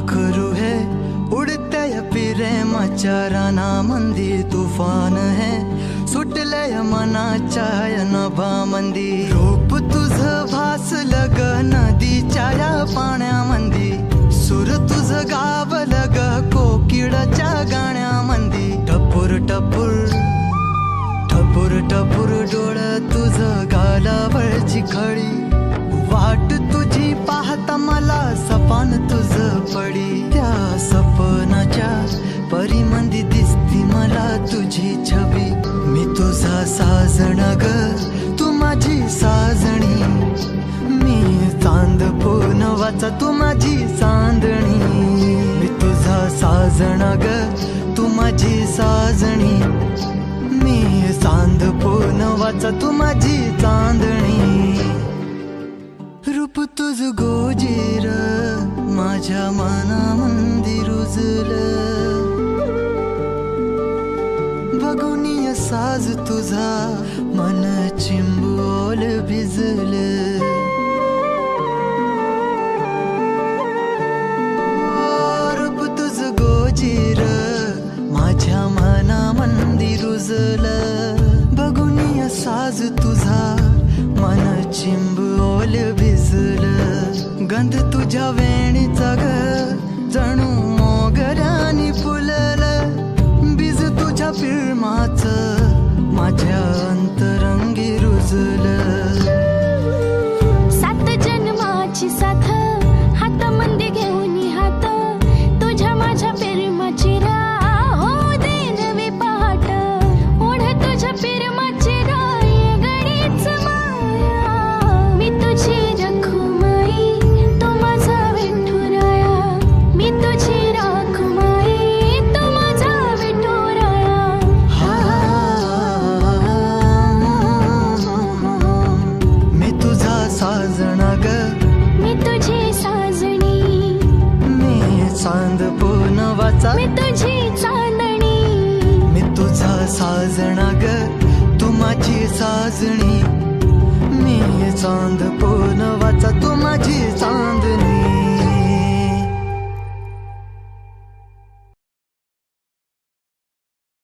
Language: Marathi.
पाखरू है उडते प्रेमाच्या रानामंदी तुफान है सुटले मनाच्या नभामंदी रूप तुझ भासलं ग नदीच्या या पाण्यामंदी सुर तुझ गावलं ग कोकिळाच्या गाण्यामंदी टपूर टपूर टपूर टपूर डोळं तुझ गालावरची खळी वाट तुझी पाहता मला सपान तुझ पडी त्या सपनाच्या परिमंदी दिसती मला तुझी छबी मी तुझा साजण ग तू माझी साजणी मी चांद पूनवाचा तू माझी चांदणी मी तुझा साजण ग तू माझी साजणी मी चांद पूनवाचा तू माझी चांदणी रूप तुझ गोजीर माझ्या मनामंदी रुजलं बघुनिय साज तुझा मन चिंबोल भिजलं रूप तुझ गोजीर माझ्या मनामंदी रुजलं बघुनिय साज तुझा मन चिंबोल भिजलं गंध तुझ्या वेणीचा ग जणू मोगऱ्यानी फुललं बीज तुझ्या पिळमाचं माझ्या अंतरंगी रुजलं सात जन्माची साथ हातामध्ये घेऊन हात तुझ्या माझ्या प्रेमाची राह हो दे नवी पहाट ओढ तुझ्या प्रेमाची राय गडीच माया मी तुझी रखुमाई तो माझा विठुराया मी तुझी रखुमाई तो माझा विठुराया मी तुझा साजणा ग मी तुझी साजणी मी चांद पूनवाचा मी तुझी चांदणी मी तुझा साजणा ग तू माझी साजणी मी चांद पूनवाचा तू माझी चांदणी